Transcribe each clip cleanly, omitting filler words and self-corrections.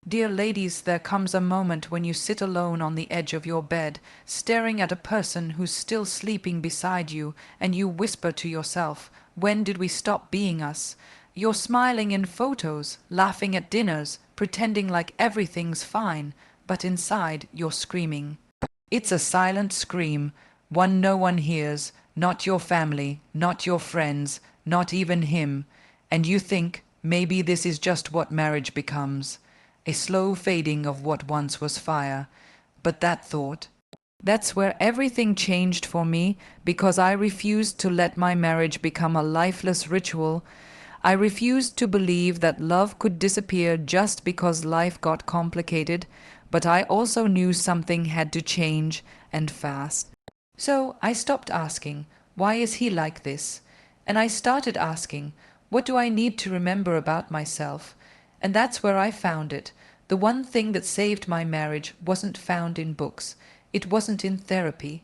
Dear ladies, there comes a moment when you sit alone on the edge of your bed, staring at a person who's still sleeping beside you, and you whisper to yourself, "When did we stop being us?" You're smiling in photos, laughing at dinners, pretending like everything's fine, but inside you're screaming. It's a silent scream, one no one hears, not your family, not your friends, not even him. And you think, maybe this is just what marriage becomes, a slow fading of what once was fire. But that thought, that's where everything changed for me, because I refused to let my marriage become a lifeless ritual. I refused to believe that love could disappear just because life got complicated, but I also knew something had to change, and fast. So I stopped asking, why is he like this? And I started asking, what do I need to remember about myself? And that's where I found it. The one thing that saved my marriage wasn't found in books. It wasn't in therapy.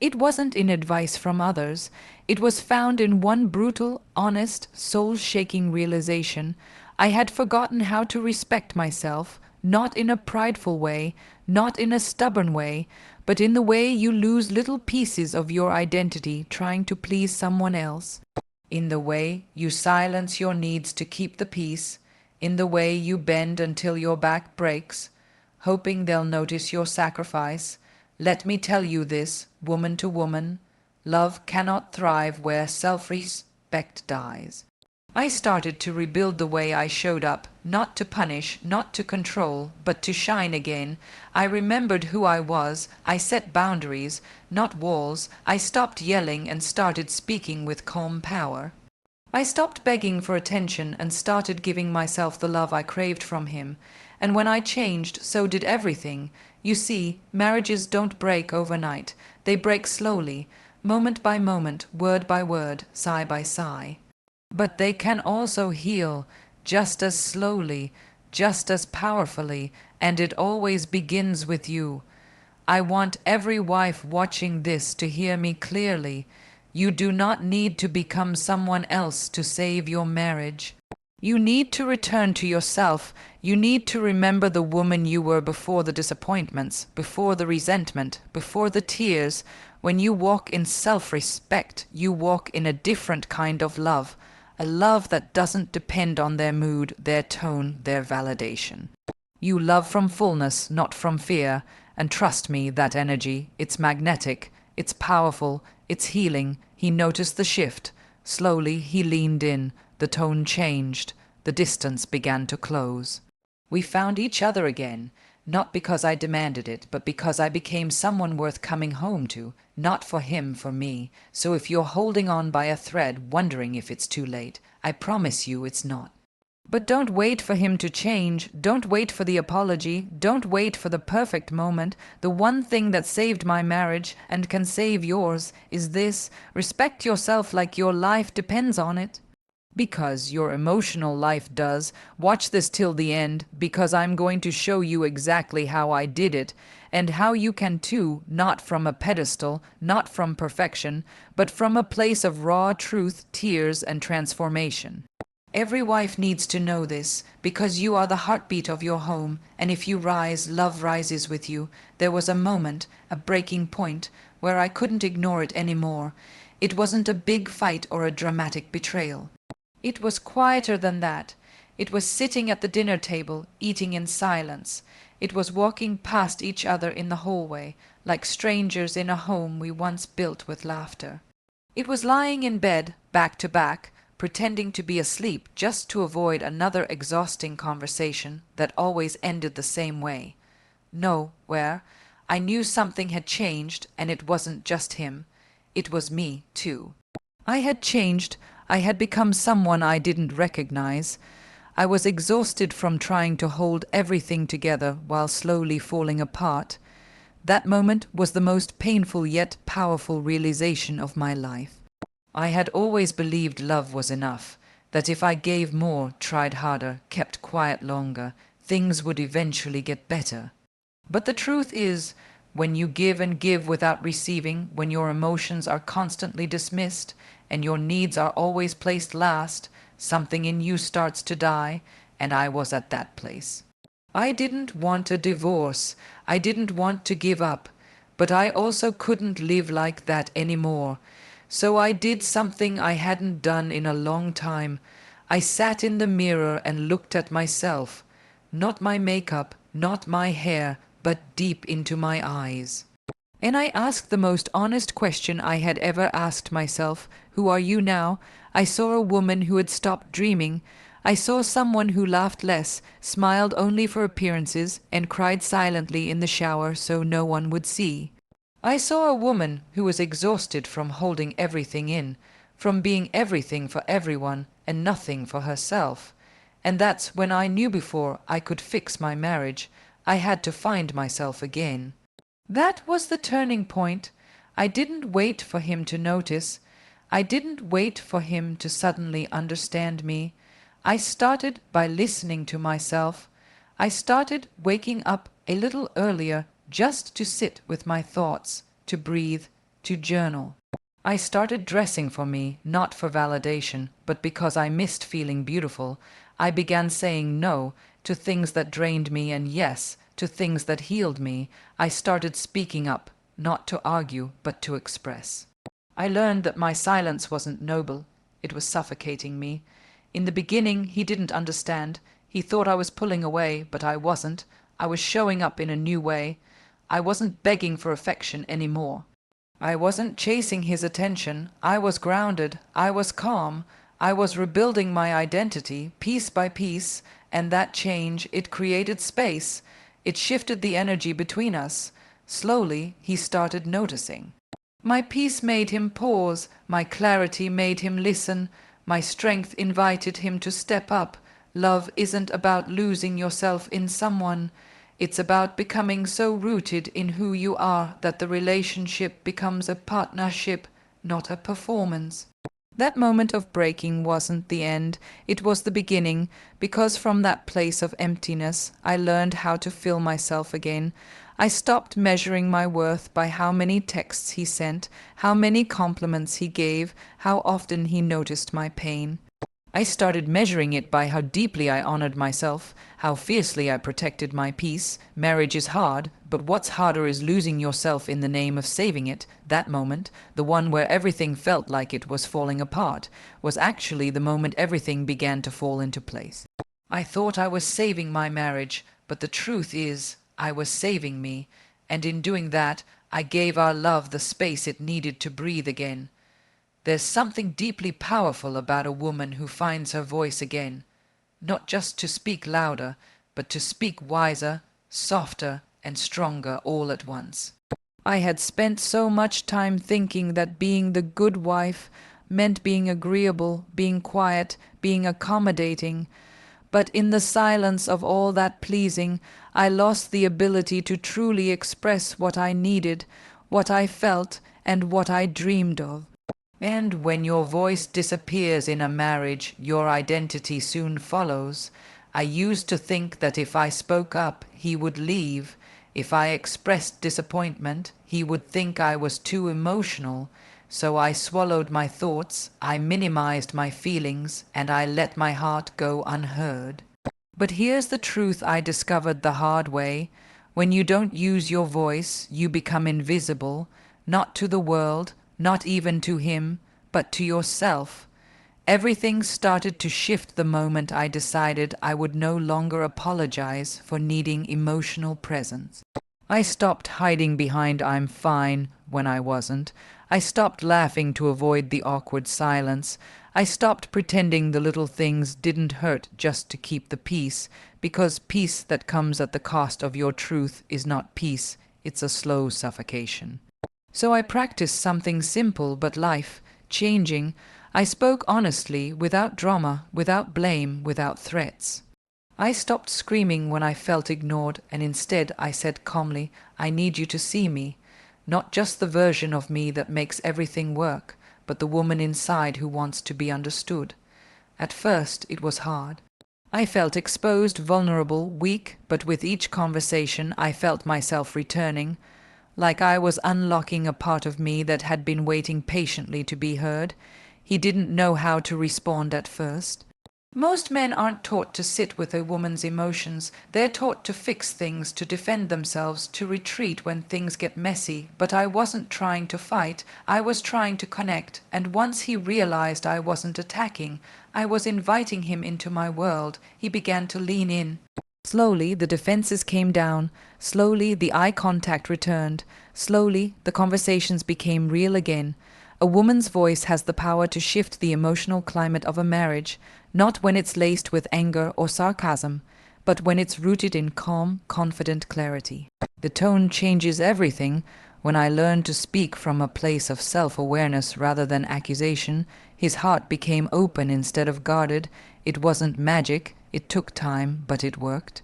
It wasn't in advice from others. It was found in one brutal, honest, soul-shaking realization. I had forgotten how to respect myself, not in a prideful way, not in a stubborn way, but in the way you lose little pieces of your identity trying to please someone else. In the way you silence your needs to keep the peace, in the way you bend until your back breaks, hoping they'll notice your sacrifice. Let me tell you this, woman to woman, love cannot thrive where self-respect dies. I started to rebuild the way I showed up, not to punish, not to control, but to shine again. I remembered who I was. I set boundaries, not walls. I stopped yelling and started speaking with calm power. I stopped begging for attention and started giving myself the love I craved from him. And when I changed, so did everything. You see, marriages don't break overnight. They break slowly, moment by moment, word by word, sigh by sigh. But they can also heal, just as slowly, just as powerfully, and it always begins with you. I want every wife watching this to hear me clearly. You do not need to become someone else to save your marriage. You need to return to yourself. You need to remember the woman you were before the disappointments, before the resentment, before the tears. When you walk in self-respect, you walk in a different kind of love, a love that doesn't depend on their mood, their tone, their validation. You love from fullness, not from fear, and trust me, that energy, it's magnetic, it's powerful, it's healing. He noticed the shift. Slowly he leaned in. The tone changed. The distance began to close. We found each other again, not because I demanded it, but because I became someone worth coming home to, not for him, for me. So if you're holding on by a thread, wondering if it's too late, I promise you it's not. But don't wait for him to change. Don't wait for the apology. Don't wait for the perfect moment. The one thing that saved my marriage and can save yours is this: respect yourself like your life depends on it. Because your emotional life does. Watch this till the end, because I'm going to show you exactly how I did it, and how you can too, not from a pedestal, not from perfection, but from a place of raw truth, tears, and transformation. Every wife needs to know this, because you are the heartbeat of your home, and if you rise, love rises with you. There was a moment, a breaking point, where I couldn't ignore it anymore. It wasn't a big fight or a dramatic betrayal. It was quieter than that. It was sitting at the dinner table, eating in silence. It was walking past each other in the hallway, like strangers in a home we once built with laughter. It was lying in bed, back to back, pretending to be asleep just to avoid another exhausting conversation that always ended the same way. No, where I knew something had changed, and it wasn't just him. It was me, too. I had changed. I had become someone I didn't recognize. I was exhausted from trying to hold everything together while slowly falling apart. That moment was the most painful yet powerful realization of my life. I had always believed love was enough, that if I gave more, tried harder, kept quiet longer, things would eventually get better. But the truth is, when you give and give without receiving, when your emotions are constantly dismissed, and your needs are always placed last, something in you starts to die, and I was at that place. I didn't want a divorce. I didn't want to give up. But I also couldn't live like that anymore. So I did something I hadn't done in a long time. I sat in the mirror and looked at myself. Not my makeup, not my hair, but deep into my eyes. And I asked the most honest question I had ever asked myself. Who are you now? I saw a woman who had stopped dreaming. I saw someone who laughed less, smiled only for appearances, and cried silently in the shower so no one would see. I saw a woman who was exhausted from holding everything in, from being everything for everyone and nothing for herself. And that's when I knew before I could fix my marriage, I had to find myself again. That was the turning point. I didn't wait for him to notice. I didn't wait for him to suddenly understand me. I started by listening to myself. I started waking up a little earlier just to sit with my thoughts, to breathe, to journal. I started dressing for me, not for validation, but because I missed feeling beautiful. I began saying no to things that drained me and yes to things that healed me. I started speaking up, not to argue, but to express. I learned that my silence wasn't noble. It was suffocating me. In the beginning, he didn't understand. He thought I was pulling away, but I wasn't. I was showing up in a new way. I wasn't begging for affection anymore. I wasn't chasing his attention. I was grounded. I was calm. I was rebuilding my identity piece by piece, and that change, it created space. It shifted the energy between us. Slowly, he started noticing. My peace made him pause. My clarity made him listen. My strength invited him to step up. Love isn't about losing yourself in someone. It's about becoming so rooted in who you are that the relationship becomes a partnership, not a performance. That moment of breaking wasn't the end, it was the beginning, because from that place of emptiness I learned how to fill myself again. I stopped measuring my worth by how many texts he sent, how many compliments he gave, how often he noticed my pain. I started measuring it by how deeply I honored myself, how fiercely I protected my peace. Marriage is hard, but what's harder is losing yourself in the name of saving it. That moment, the one where everything felt like it was falling apart, was actually the moment everything began to fall into place. I thought I was saving my marriage, but the truth is, I was saving me, and in doing that, I gave our love the space it needed to breathe again. There's something deeply powerful about a woman who finds her voice again, not just to speak louder, but to speak wiser, softer, and stronger all at once. I had spent so much time thinking that being the good wife meant being agreeable, being quiet, being accommodating. But in the silence of all that pleasing, I lost the ability to truly express what I needed, what I felt, and what I dreamed of. And when your voice disappears in a marriage, your identity soon follows. I used to think that if I spoke up, he would leave. If I expressed disappointment, he would think I was too emotional. So I swallowed my thoughts, I minimized my feelings, and I let my heart go unheard. But here's the truth I discovered the hard way. When you don't use your voice, you become invisible, not to the world, not even to him, but to yourself. Everything started to shift the moment I decided I would no longer apologize for needing emotional presence. I stopped hiding behind "I'm fine" when I wasn't. I stopped laughing to avoid the awkward silence. I stopped pretending the little things didn't hurt just to keep the peace, because peace that comes at the cost of your truth is not peace, it's a slow suffocation. So I practiced something simple but life-changing. I spoke honestly, without drama, without blame, without threats. I stopped screaming when I felt ignored, and instead I said calmly, I need you to see me. Not just the version of me that makes everything work, but the woman inside who wants to be understood. At first it was hard. I felt exposed, vulnerable, weak, but with each conversation I felt myself returning, like I was unlocking a part of me that had been waiting patiently to be heard. He didn't know how to respond at first. Most men aren't taught to sit with a woman's emotions. They're taught to fix things, to defend themselves, to retreat when things get messy. But I wasn't trying to fight, I was trying to connect. And once he realized I wasn't attacking, I was inviting him into my world, he began to lean in. Slowly, the defenses came down. Slowly, the eye contact returned. Slowly, the conversations became real again. A woman's voice has the power to shift the emotional climate of a marriage, not when it's laced with anger or sarcasm, but when it's rooted in calm, confident clarity. The tone changes everything. When I learned to speak from a place of self-awareness rather than accusation, his heart became open instead of guarded. It wasn't magic, it took time, but it worked.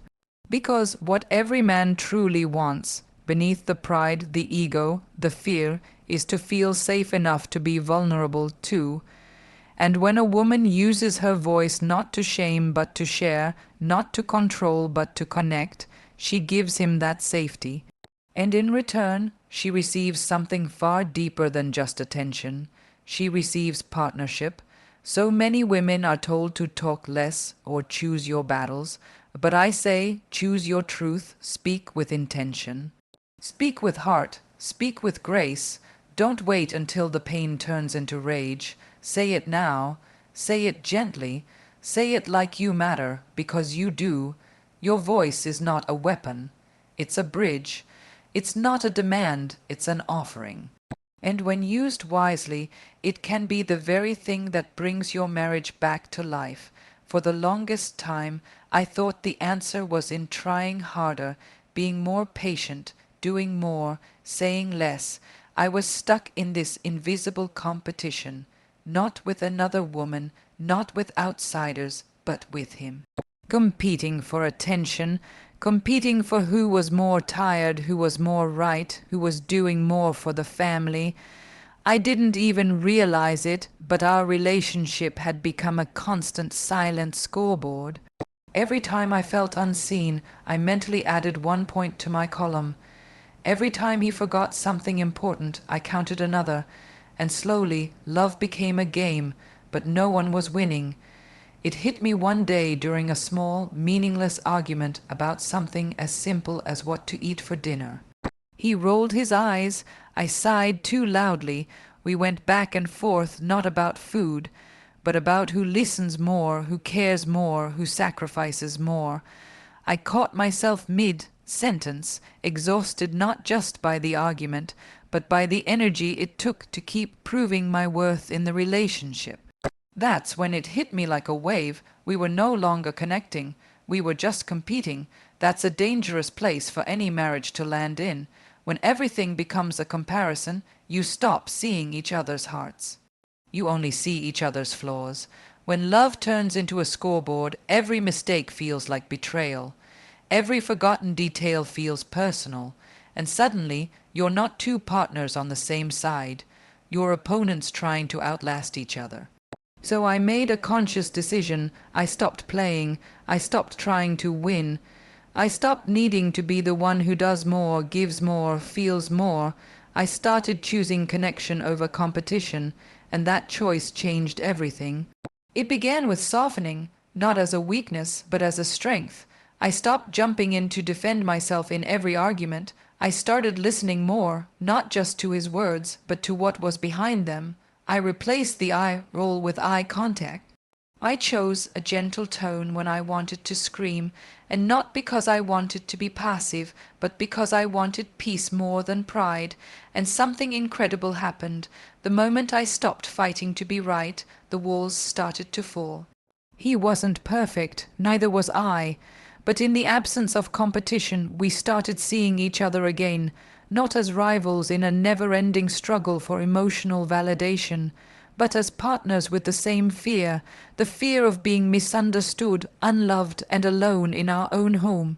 Because what every man truly wants, beneath the pride, the ego, the fear, is to feel safe enough to be vulnerable too. And when a woman uses her voice not to shame but to share, not to control but to connect, she gives him that safety. And in return, she receives something far deeper than just attention. She receives partnership. So many women are told to talk less or choose your battles, but I say choose your truth, speak with intention. Speak with heart, speak with grace. Don't wait until the pain turns into rage. Say it now. Say it gently. Say it like you matter, because you do. Your voice is not a weapon. It's a bridge. It's not a demand, it's an offering. And when used wisely, it can be the very thing that brings your marriage back to life. For the longest time, I thought the answer was in trying harder, being more patient, doing more, saying less. I was stuck in this invisible competition, not with another woman, not with outsiders, but with him. Competing for attention, competing for who was more tired, who was more right, who was doing more for the family. I didn't even realize it, but our relationship had become a constant silent scoreboard. Every time I felt unseen, I mentally added 1 point to my column. Every time he forgot something important, I counted another, and slowly love became a game, but no one was winning. It hit me one day during a small, meaningless argument about something as simple as what to eat for dinner. He rolled his eyes. I sighed too loudly. We went back and forth, not about food, but about who listens more, who cares more, who sacrifices more. I caught myself mid-sentence, exhausted not just by the argument, but by the energy it took to keep proving my worth in the relationship. That's when it hit me like a wave. We were no longer connecting. We were just competing. That's a dangerous place for any marriage to land in. When everything becomes a comparison, you stop seeing each other's hearts. You only see each other's flaws. When love turns into a scoreboard, every mistake feels like betrayal. Every forgotten detail feels personal. And suddenly, you're not two partners on the same side. You're opponents trying to outlast each other. So I made a conscious decision. I stopped playing. I stopped trying to win. I stopped needing to be the one who does more, gives more, feels more. I started choosing connection over competition, and that choice changed everything. It began with softening, not as a weakness, but as a strength. I stopped jumping in to defend myself in every argument. I started listening more, not just to his words, but to what was behind them. I replaced the eye roll with eye contact. I chose a gentle tone when I wanted to scream, and not because I wanted to be passive, but because I wanted peace more than pride. And something incredible happened. The moment I stopped fighting to be right, the walls started to fall. He wasn't perfect, neither was I. But in the absence of competition, we started seeing each other again, not as rivals in a never-ending struggle for emotional validation, but as partners with the same fear, the fear of being misunderstood, unloved, and alone in our own home.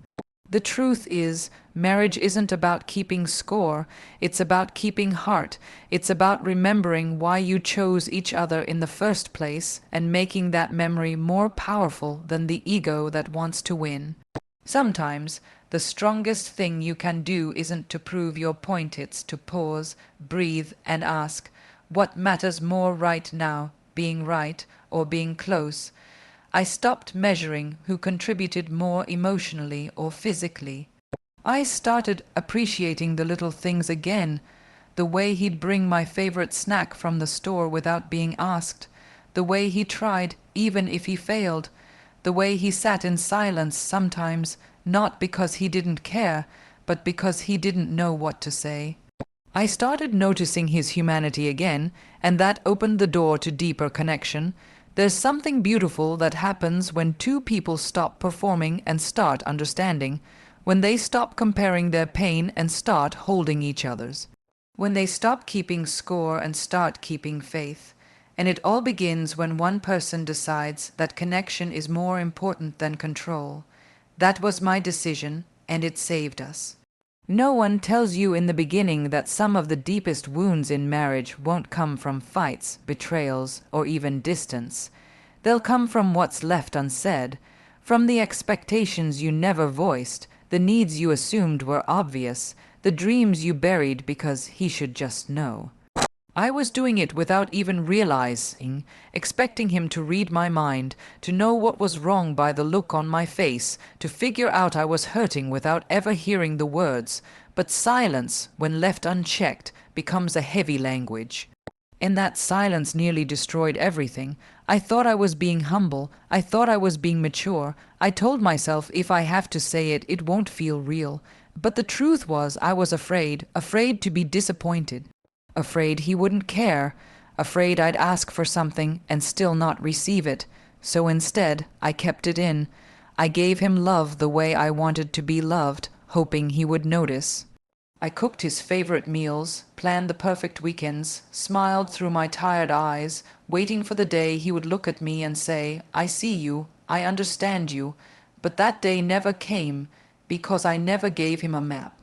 The truth is, marriage isn't about keeping score, it's about keeping heart. It's about remembering why you chose each other in the first place and making that memory more powerful than the ego that wants to win. Sometimes, the strongest thing you can do isn't to prove your point, it's to pause, breathe, and ask, what matters more right now, being right or being close? I stopped measuring who contributed more emotionally or physically. I started appreciating the little things again, the way he'd bring my favorite snack from the store without being asked, the way he tried even if he failed, the way he sat in silence sometimes, not because he didn't care, but because he didn't know what to say. I started noticing his humanity again, and that opened the door to deeper connection. There's something beautiful that happens when two people stop performing and start understanding, when they stop comparing their pain and start holding each other's, when they stop keeping score and start keeping faith. And it all begins when one person decides that connection is more important than control. That was my decision, and it saved us. No one tells you in the beginning that some of the deepest wounds in marriage won't come from fights, betrayals, or even distance. They'll come from what's left unsaid, from the expectations you never voiced, the needs you assumed were obvious, the dreams you buried because he should just know. I was doing it without even realizing, expecting him to read my mind, to know what was wrong by the look on my face, to figure out I was hurting without ever hearing the words. But silence, when left unchecked, becomes a heavy language. And that silence nearly destroyed everything. I thought I was being humble. I thought I was being mature. I told myself if I have to say it, it won't feel real. But the truth was I was afraid to be disappointed. Afraid he wouldn't care, afraid I'd ask for something and still not receive it. So instead, I kept it in. I gave him love the way I wanted to be loved, hoping he would notice. I cooked his favorite meals, planned the perfect weekends, smiled through my tired eyes, waiting for the day he would look at me and say, "I see you, I understand you." But that day never came because I never gave him a map.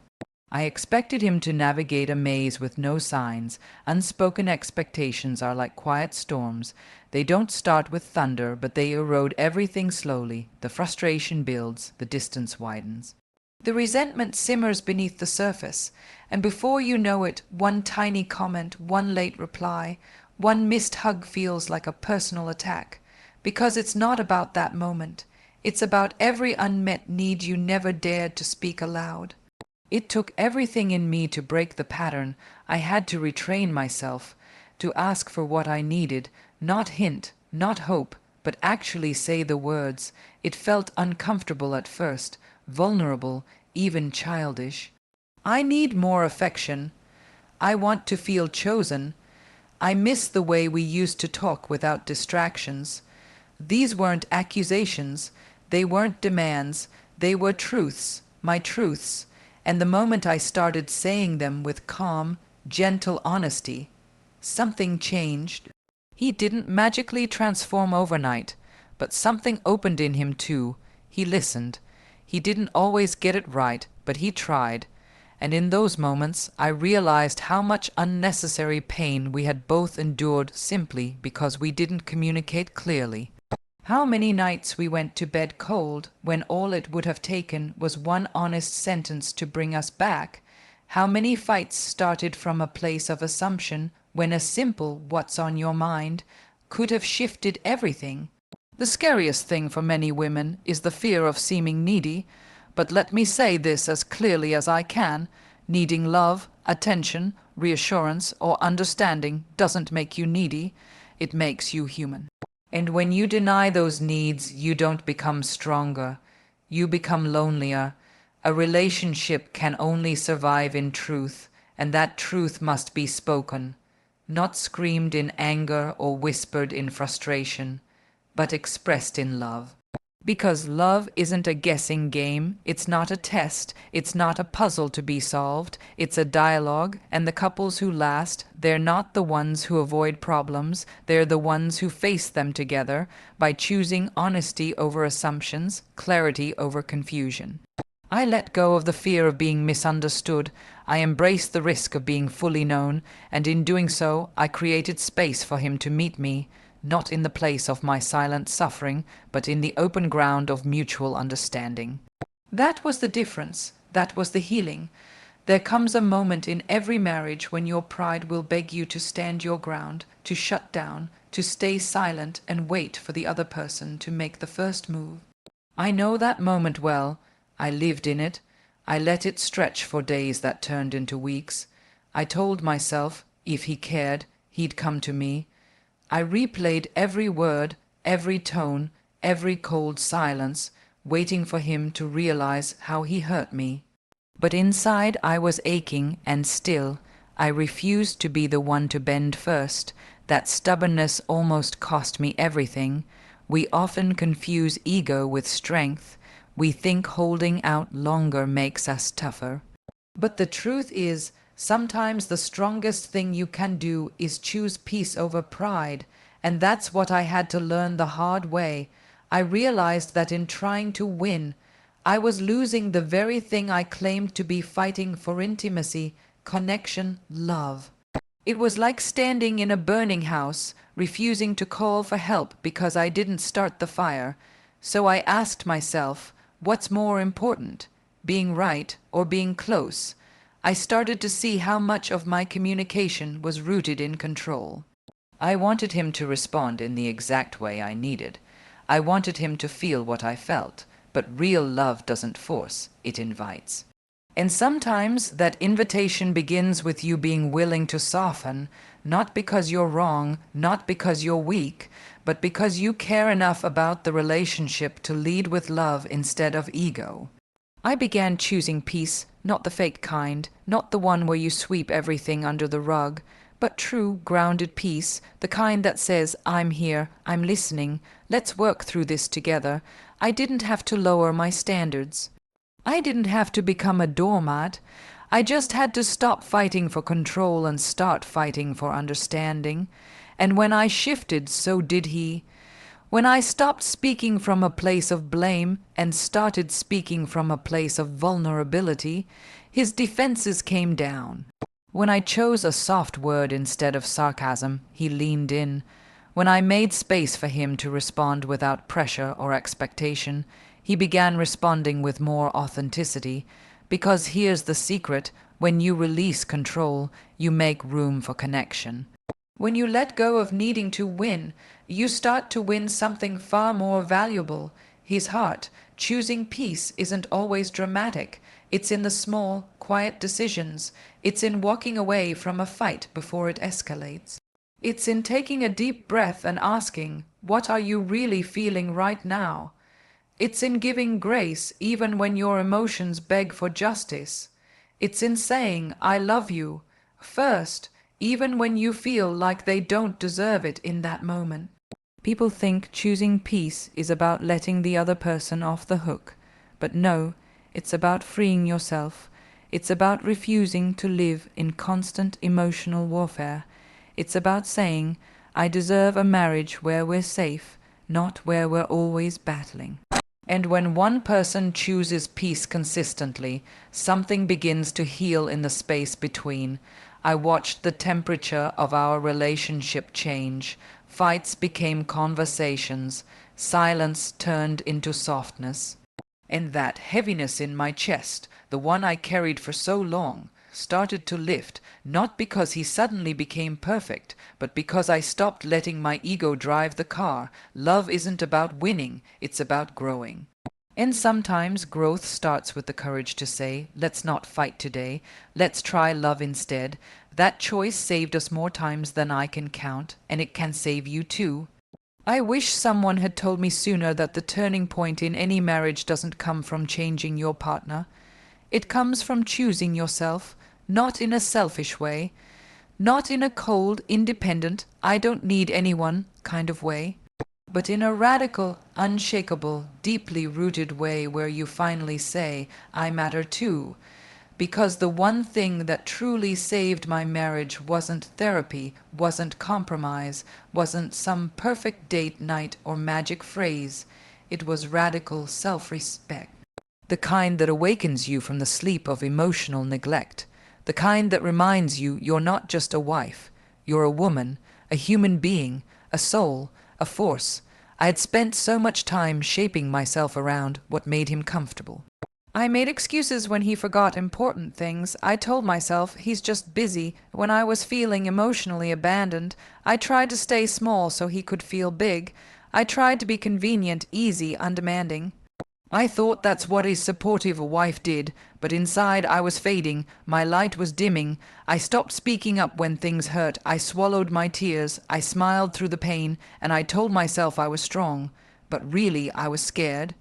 I expected him to navigate a maze with no signs. Unspoken expectations are like quiet storms. They don't start with thunder, but they erode everything slowly. The frustration builds, the distance widens. The resentment simmers beneath the surface, and before you know it, one tiny comment, one late reply, one missed hug feels like a personal attack. Because it's not about that moment. It's about every unmet need you never dared to speak aloud. It took everything in me to break the pattern. I had to retrain myself, to ask for what I needed, not hint, not hope, but actually say the words. It felt uncomfortable at first, vulnerable, even childish. I need more affection. I want to feel chosen. I miss the way we used to talk without distractions. These weren't accusations. They weren't demands. They were truths, my truths. And the moment I started saying them with calm, gentle honesty, something changed. He didn't magically transform overnight, but something opened in him too. He listened. He didn't always get it right, but he tried. And in those moments, I realized how much unnecessary pain we had both endured simply because we didn't communicate clearly. How many nights we went to bed cold when all it would have taken was one honest sentence to bring us back. How many fights started from a place of assumption when a simple "what's on your mind" could have shifted everything. The scariest thing for many women is the fear of seeming needy. But let me say this as clearly as I can. Needing love, attention, reassurance, or understanding doesn't make you needy. It makes you human. And when you deny those needs, you don't become stronger. You become lonelier. A relationship can only survive in truth, and that truth must be spoken, not screamed in anger or whispered in frustration, but expressed in love. Because love isn't a guessing game, it's not a test, it's not a puzzle to be solved, it's a dialogue, and the couples who last, they're not the ones who avoid problems, they're the ones who face them together by choosing honesty over assumptions, clarity over confusion. I let go of the fear of being misunderstood, I embraced the risk of being fully known, and in doing so, I created space for him to meet me, not in the place of my silent suffering, but in the open ground of mutual understanding. That was the difference. That was the healing. There comes a moment in every marriage when your pride will beg you to stand your ground, to shut down, to stay silent and wait for the other person to make the first move. I know that moment well. I lived in it. I let it stretch for days that turned into weeks. I told myself, if he cared, he'd come to me. I replayed every word, every tone, every cold silence, waiting for him to realize how he hurt me. But inside I was aching, and still I refused to be the one to bend first. That stubbornness almost cost me everything. We often confuse ego with strength. We think holding out longer makes us tougher. But the truth is, sometimes the strongest thing you can do is choose peace over pride, and that's what I had to learn the hard way. I realized that in trying to win, I was losing the very thing I claimed to be fighting for: intimacy, connection, love. It was like standing in a burning house, refusing to call for help because I didn't start the fire. So I asked myself, what's more important, being right or being close? I started to see how much of my communication was rooted in control. I wanted him to respond in the exact way I needed. I wanted him to feel what I felt, but real love doesn't force, it invites. And sometimes that invitation begins with you being willing to soften, not because you're wrong, not because you're weak, but because you care enough about the relationship to lead with love instead of ego. I began choosing peace, not the fake kind, not the one where you sweep everything under the rug, but true, grounded peace, the kind that says, I'm here, I'm listening, let's work through this together. I didn't have to lower my standards. I didn't have to become a doormat. I just had to stop fighting for control and start fighting for understanding. And when I shifted, so did he. When I stopped speaking from a place of blame and started speaking from a place of vulnerability, his defenses came down. When I chose a soft word instead of sarcasm, he leaned in. When I made space for him to respond without pressure or expectation, he began responding with more authenticity. Because here's the secret: when you release control, you make room for connection. When you let go of needing to win, you start to win something far more valuable: his heart. Choosing peace isn't always dramatic. It's in the small, quiet decisions. It's in walking away from a fight before it escalates. It's in taking a deep breath and asking, what are you really feeling right now? It's in giving grace even when your emotions beg for justice. It's in saying, I love you, first, even when you feel like they don't deserve it in that moment. People think choosing peace is about letting the other person off the hook. But no, it's about freeing yourself. It's about refusing to live in constant emotional warfare. It's about saying, I deserve a marriage where we're safe, not where we're always battling. And when one person chooses peace consistently, something begins to heal in the space between. I watched the temperature of our relationship change. Fights became conversations. Silence turned into softness. And that heaviness in my chest, the one I carried for so long, started to lift, not because he suddenly became perfect, but because I stopped letting my ego drive the car. Love isn't about winning, it's about growing. And sometimes growth starts with the courage to say, let's not fight today, let's try love instead. That choice saved us more times than I can count, and it can save you too. I wish someone had told me sooner that the turning point in any marriage doesn't come from changing your partner. It comes from choosing yourself, not in a selfish way, not in a cold, independent, I don't need anyone kind of way, but in a radical, unshakable, deeply rooted way where you finally say, I matter too. Because the one thing that truly saved my marriage wasn't therapy, wasn't compromise, wasn't some perfect date night or magic phrase. It was radical self-respect. The kind that awakens you from the sleep of emotional neglect. The kind that reminds you you're not just a wife. You're a woman, a human being, a soul, a force. I had spent so much time shaping myself around what made him comfortable. I made excuses when he forgot important things. I told myself he's just busy. When I was feeling emotionally abandoned, I tried to stay small so he could feel big. I tried to be convenient, easy, undemanding. I thought that's what a supportive wife did, but inside I was fading, my light was dimming. I stopped speaking up when things hurt, I swallowed my tears, I smiled through the pain, and I told myself I was strong. But really I was scared.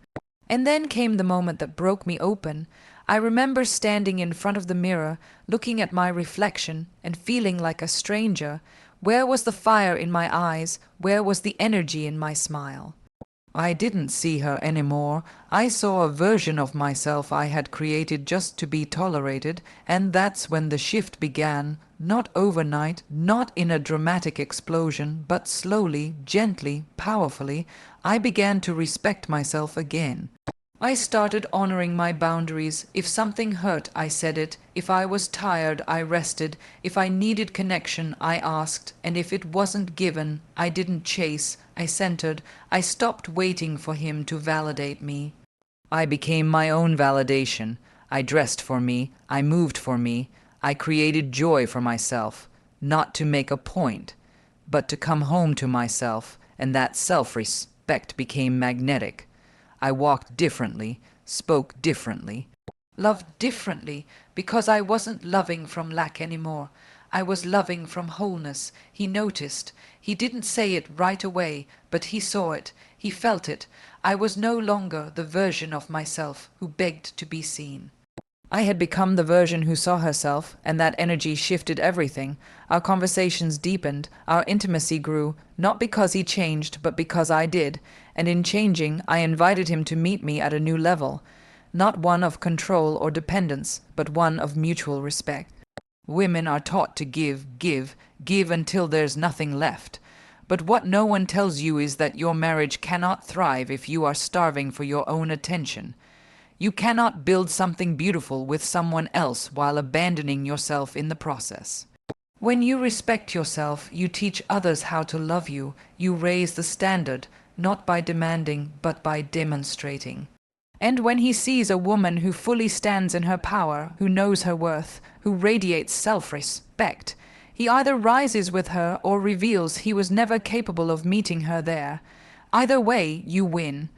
And then came the moment that broke me open. I remember standing in front of the mirror, looking at my reflection, and feeling like a stranger. Where was the fire in my eyes? Where was the energy in my smile? I didn't see her anymore. I saw a version of myself I had created just to be tolerated, and that's when the shift began. Not overnight, not in a dramatic explosion, but slowly, gently, powerfully, I began to respect myself again. I started honoring my boundaries. If something hurt, I said it. If I was tired, I rested. If I needed connection, I asked. And if it wasn't given, I didn't chase. I centered. I stopped waiting for him to validate me. I became my own validation. I dressed for me. I moved for me. I created joy for myself. Not to make a point, but to come home to myself. And that self-respect became magnetic. I walked differently, spoke differently, loved differently, because I wasn't loving from lack anymore. I was loving from wholeness. He noticed. He didn't say it right away, but he saw it. He felt it. I was no longer the version of myself who begged to be seen. I had become the version who saw herself, and that energy shifted everything. Our conversations deepened, our intimacy grew, not because he changed, but because I did. And in changing, I invited him to meet me at a new level, not one of control or dependence, but one of mutual respect. Women are taught to give, give, give until there's nothing left. But what no one tells you is that your marriage cannot thrive if you are starving for your own attention. You cannot build something beautiful with someone else while abandoning yourself in the process. When you respect yourself, you teach others how to love you. You raise the standard, not by demanding, but by demonstrating. And when he sees a woman who fully stands in her power, who knows her worth, who radiates self-respect, he either rises with her or reveals he was never capable of meeting her there. Either way, you win.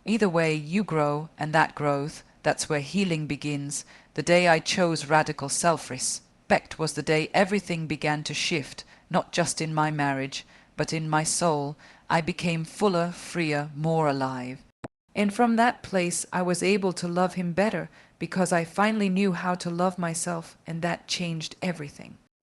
Either way, you grow, and that growth, that's where healing begins. The day I chose radical self-respect was the day everything began to shift, not just in my marriage, but in my soul. I became fuller, freer, more alive. And from that place, I was able to love him better because I finally knew how to love myself, and that changed everything.